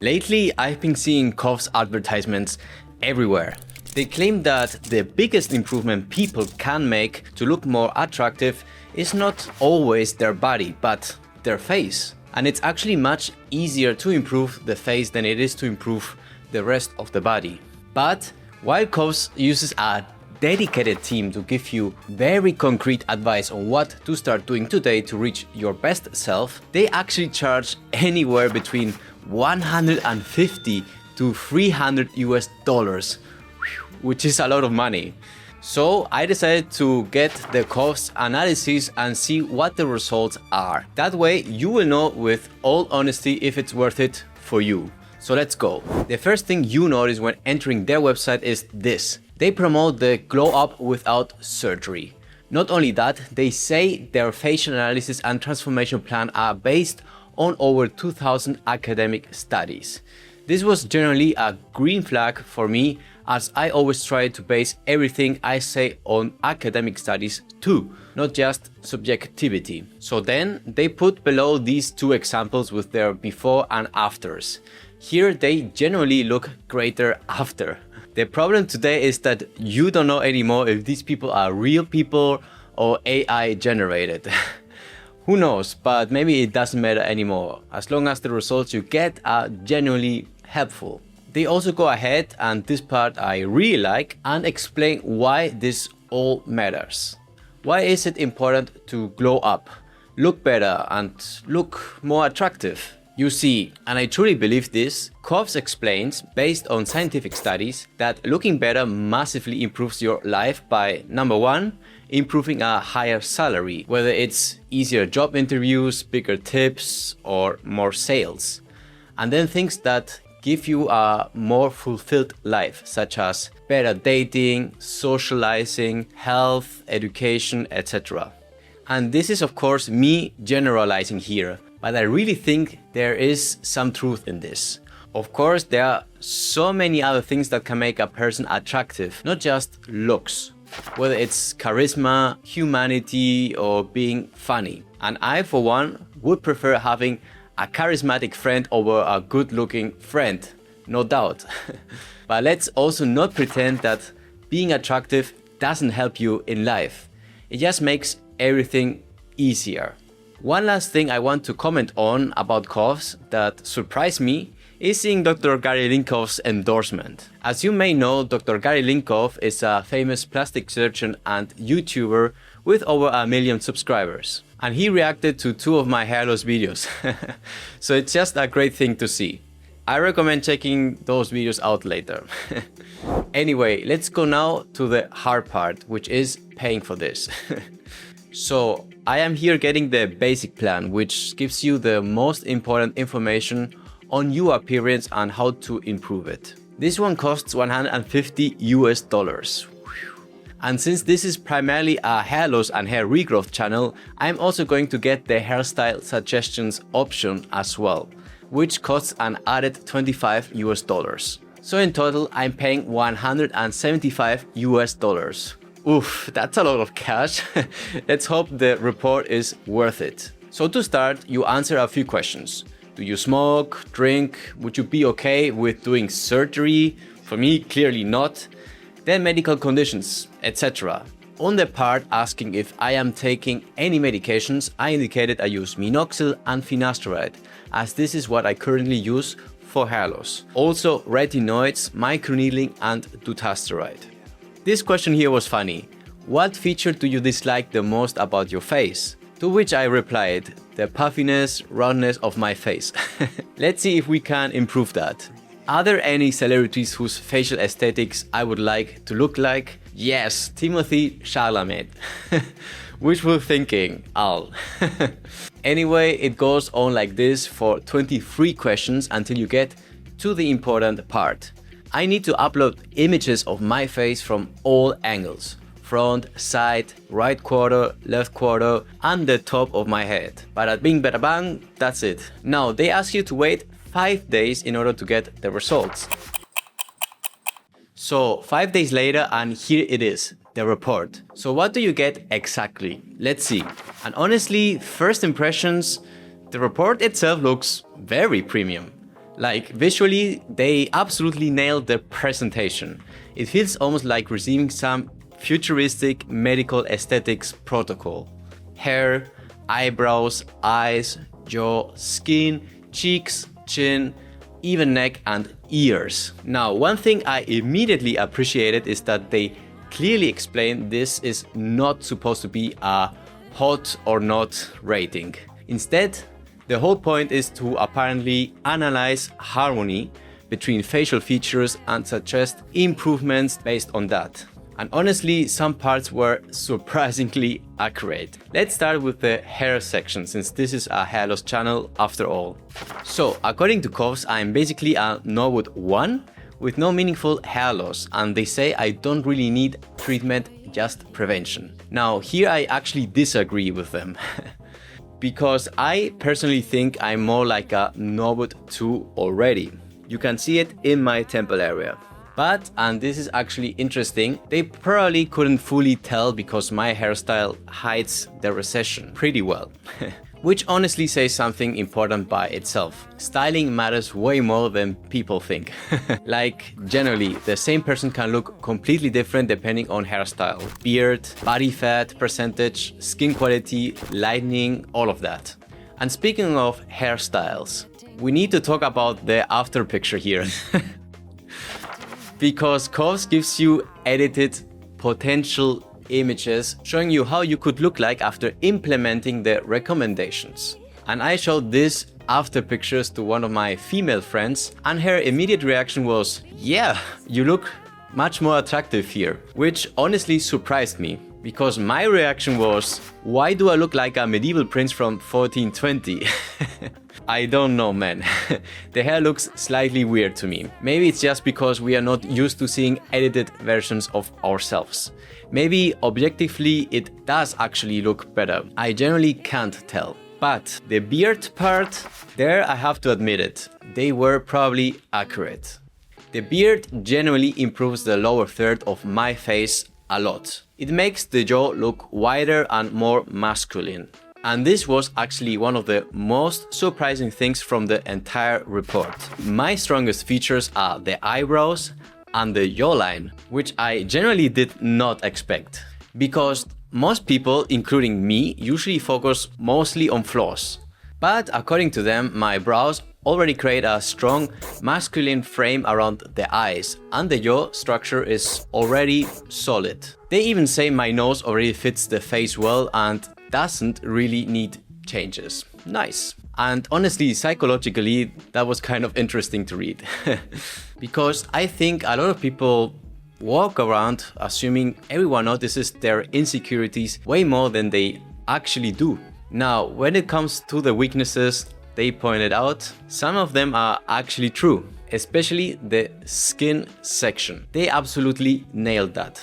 Lately, I've been seeing Qoves advertisements everywhere. They claim that the biggest improvement people can make to look more attractive is not always their body, but their face. And it's actually much easier to improve the face than it is to improve the rest of the body. But while Qoves uses a dedicated team to give you very concrete advice on what to start doing today to reach your best self, they actually charge anywhere between $150 to $300, which is a lot of money. So I decided to get the cost analysis and see what the results are. That way you will know with all honesty if it's worth it for you. So let's go. The first thing you notice when entering their website is this. They promote the glow up without surgery. Not only that, they say their facial analysis and transformation plan are based on over 2,000 academic studies. This was generally a green flag for me, as I always try to base everything I say on academic studies too, not just subjectivity. So then they put below these two examples with their before and afters. Here they generally look greater after. The problem today is that you don't know anymore if these people are real people or AI generated. Who knows, but maybe it doesn't matter anymore, as long as the results you get are genuinely helpful. They also go ahead, and this part I really like, and explain why this all matters. Why is it important to glow up, look better and look more attractive? You see, and I truly believe this, Qoves explains, based on scientific studies, that looking better massively improves your life by, number one, improving a higher salary, whether it's easier job interviews, bigger tips, or more sales. And then things that give you a more fulfilled life, such as better dating, socializing, health, education, etc. And this is of course me generalizing here, but I really think there is some truth in this. Of course, there are so many other things that can make a person attractive, not just looks. Whether it's charisma, humanity, or being funny. And I, for one, would prefer having a charismatic friend over a good-looking friend, no doubt. But let's also not pretend that being attractive doesn't help you in life. It just makes everything easier. One last thing I want to comment on about Qoves that surprised me is seeing Dr. Gary Linkoff's endorsement. As you may know, Dr. Gary Linkoff is a famous plastic surgeon and YouTuber with over 1 million subscribers. And he reacted to 2 of my hair loss videos. So it's just a great thing to see. I recommend checking those videos out later. Anyway, let's go now to the hard part, which is paying for this. So I am here getting the basic plan, which gives you the most important information on your appearance and how to improve it. This one costs $150. And since this is primarily a hair loss and hair regrowth channel, I'm also going to get the hairstyle suggestions option as well, which costs an added $25. So in total, I'm paying $175. Oof, that's a lot of cash. Let's hope the report is worth it. So to start, you answer a few questions. Do you smoke, drink? Would you be okay with doing surgery? For me, clearly not. Then medical conditions, etc. On the part asking if I am taking any medications, I indicated I use Minoxidil and finasteride, as this is what I currently use for hair loss. Also retinoids, microneedling and dutasteride. This question here was funny. What feature do you dislike the most about your face? To which I replied, the puffiness, roundness of my face. Let's see if we can improve that. Are there any celebrities whose facial aesthetics I would like to look like? Yes, Timothée Chalamet. Wishful thinking, Al. Anyway, it goes on like this for 23 questions until you get to the important part. I need to upload images of my face from all angles. Front, side, right quarter, left quarter, and the top of my head. Bada bing, bada bang, that's it. Now, they ask you to wait 5 days in order to get the results. So 5 days later, and here it is, the report. So what do you get exactly? Let's see. And honestly, first impressions, the report itself looks very premium. Like visually, they absolutely nailed the presentation. It feels almost like receiving some futuristic medical aesthetics protocol. Hair, eyebrows, eyes, jaw, skin, cheeks, chin, even neck and ears. Now, one thing I immediately appreciated is that they clearly explain this is not supposed to be a hot or not rating. Instead, the whole point is to apparently analyze harmony between facial features and suggest improvements based on that. And honestly, some parts were surprisingly accurate. Let's start with the hair section, since this is a hair loss channel after all. So, according to Qoves, I'm basically a Norwood 1 with no meaningful hair loss, and they say I don't really need treatment, just prevention. Now, here I actually disagree with them. Because I personally think I'm more like a Norwood 2 already. You can see it in my temple area. But, and this is actually interesting, they probably couldn't fully tell because my hairstyle hides the recession pretty well. Which honestly says something important by itself. Styling matters way more than people think. Like, generally, the same person can look completely different depending on hairstyle, beard, body fat percentage, skin quality, lightening, all of that. And speaking of hairstyles, we need to talk about the after picture here. Because Qoves gives you edited potential images showing you how you could look like after implementing the recommendations. And I showed this after pictures to one of my female friends, and her immediate reaction was, yeah, you look much more attractive here, which honestly surprised me, because my reaction was, why do I look like a medieval prince from 1420? I don't know, man. The hair looks slightly weird to me. Maybe it's just because we are not used to seeing edited versions of ourselves. Maybe objectively it does actually look better. I generally can't tell. But the beard part, there I have to admit it, they were probably accurate. The beard generally improves the lower third of my face a lot. It makes the jaw look wider and more masculine. And this was actually one of the most surprising things from the entire report. My strongest features are the eyebrows and the jawline, which I generally did not expect. Because most people, including me, usually focus mostly on flaws. But according to them, my brows already create a strong masculine frame around the eyes, and the jaw structure is already solid. They even say my nose already fits the face well and doesn't really need changes. Nice. And honestly, psychologically, that was kind of interesting to read. Because I think a lot of people walk around assuming everyone notices their insecurities way more than they actually do. Now, when it comes to the weaknesses they pointed out, some of them are actually true, especially the skin section. They absolutely nailed that.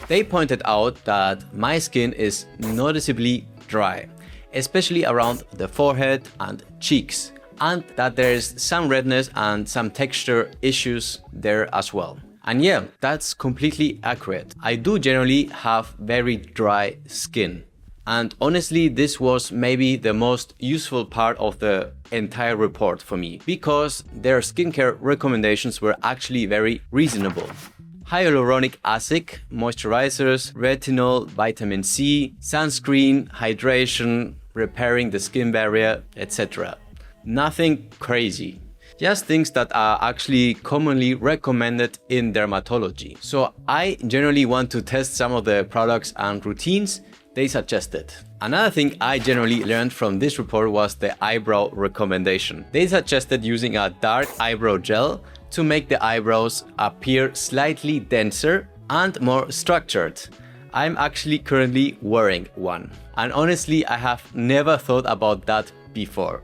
They pointed out that my skin is noticeably dry, especially around the forehead and cheeks, and that there is some redness and some texture issues there as well. And yeah, that's completely accurate. I do generally have very dry skin. And honestly, this was maybe the most useful part of the entire report for me, because their skincare recommendations were actually very reasonable. Hyaluronic acid, moisturizers, retinol, vitamin C, sunscreen, hydration, repairing the skin barrier, etc. Nothing crazy. Just things that are actually commonly recommended in dermatology. So I generally want to test some of the products and routines they suggested. Another thing I generally learned from this report was the eyebrow recommendation. They suggested using a dark eyebrow gel to make the eyebrows appear slightly denser and more structured. I'm actually currently wearing one. And honestly, I have never thought about that before.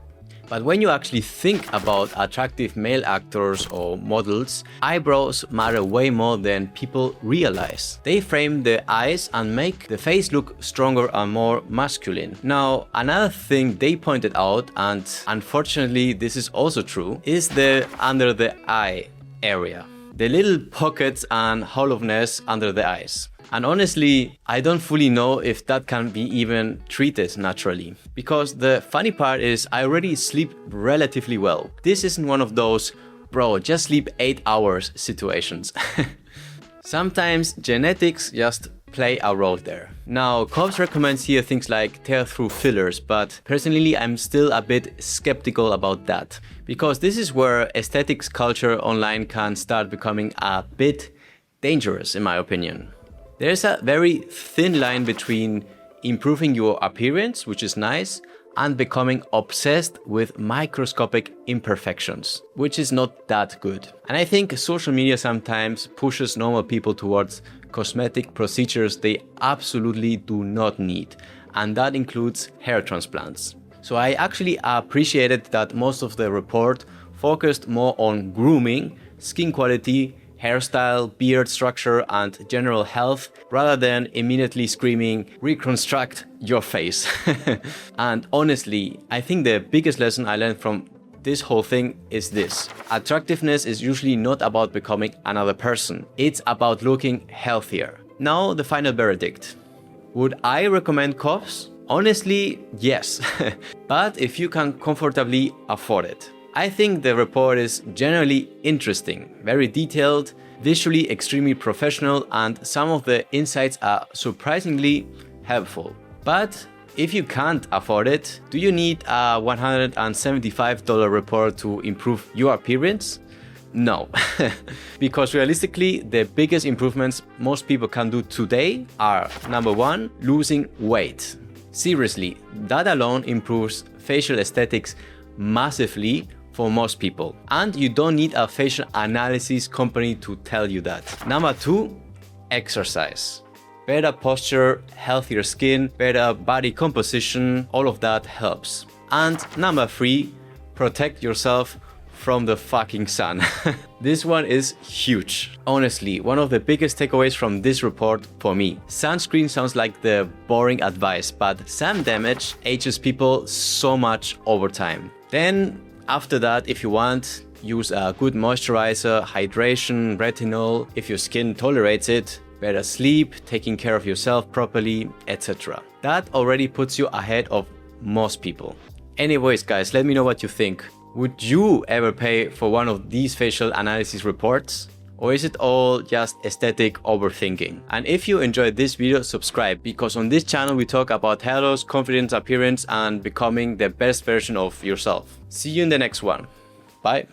But when you actually think about attractive male actors or models, eyebrows matter way more than people realize. They frame the eyes and make the face look stronger and more masculine. Now, another thing they pointed out, and unfortunately this is also true, is the under the eye area. the little pockets and hollowness under the eyes. And honestly, I don't fully know if that can be even treated naturally. Because the funny part is I already sleep relatively well. This isn't one of those, bro, just sleep 8 hours situations. Sometimes genetics just play a role there. Now, Qoves recommends here things like tear through fillers, but personally I'm still a bit skeptical about that. Because this is where aesthetics culture online can start becoming a bit dangerous in my opinion. There's a very thin line between improving your appearance, which is nice, and becoming obsessed with microscopic imperfections, which is not that good. And I think social media sometimes pushes normal people towards cosmetic procedures they absolutely do not need, and that includes hair transplants. So I actually appreciated that most of the report focused more on grooming, skin quality, hairstyle, beard structure, and general health, rather than immediately screaming, reconstruct your face. And honestly, I think the biggest lesson I learned from this whole thing is this. Attractiveness is usually not about becoming another person. It's about looking healthier. Now, the final verdict. Would I recommend Qoves? Honestly, yes. But if you can comfortably afford it. I think the report is generally interesting, very detailed, visually extremely professional, and some of the insights are surprisingly helpful. But if you can't afford it, do you need a $175 report to improve your appearance? No. Because realistically, the biggest improvements most people can do today are, number 1, losing weight. Seriously, that alone improves facial aesthetics massively for most people. And you don't need a facial analysis company to tell you that. Number 2, exercise. Better posture, healthier skin, better body composition, all of that helps. And number 3, protect yourself from the fucking sun. This one is huge. Honestly, one of the biggest takeaways from this report for me. Sunscreen sounds like the boring advice, but sun damage ages people so much over time. Then after that, if you want, use a good moisturizer, hydration, retinol, if your skin tolerates it, better sleep, taking care of yourself properly, etc. That already puts you ahead of most people. Anyways, guys, let me know what you think. Would you ever pay for one of these facial analysis reports? Or is it all just aesthetic overthinking? And if you enjoyed this video, subscribe, because on this channel we talk about hair loss, confidence, appearance, and becoming the best version of yourself. See you in the next one. Bye.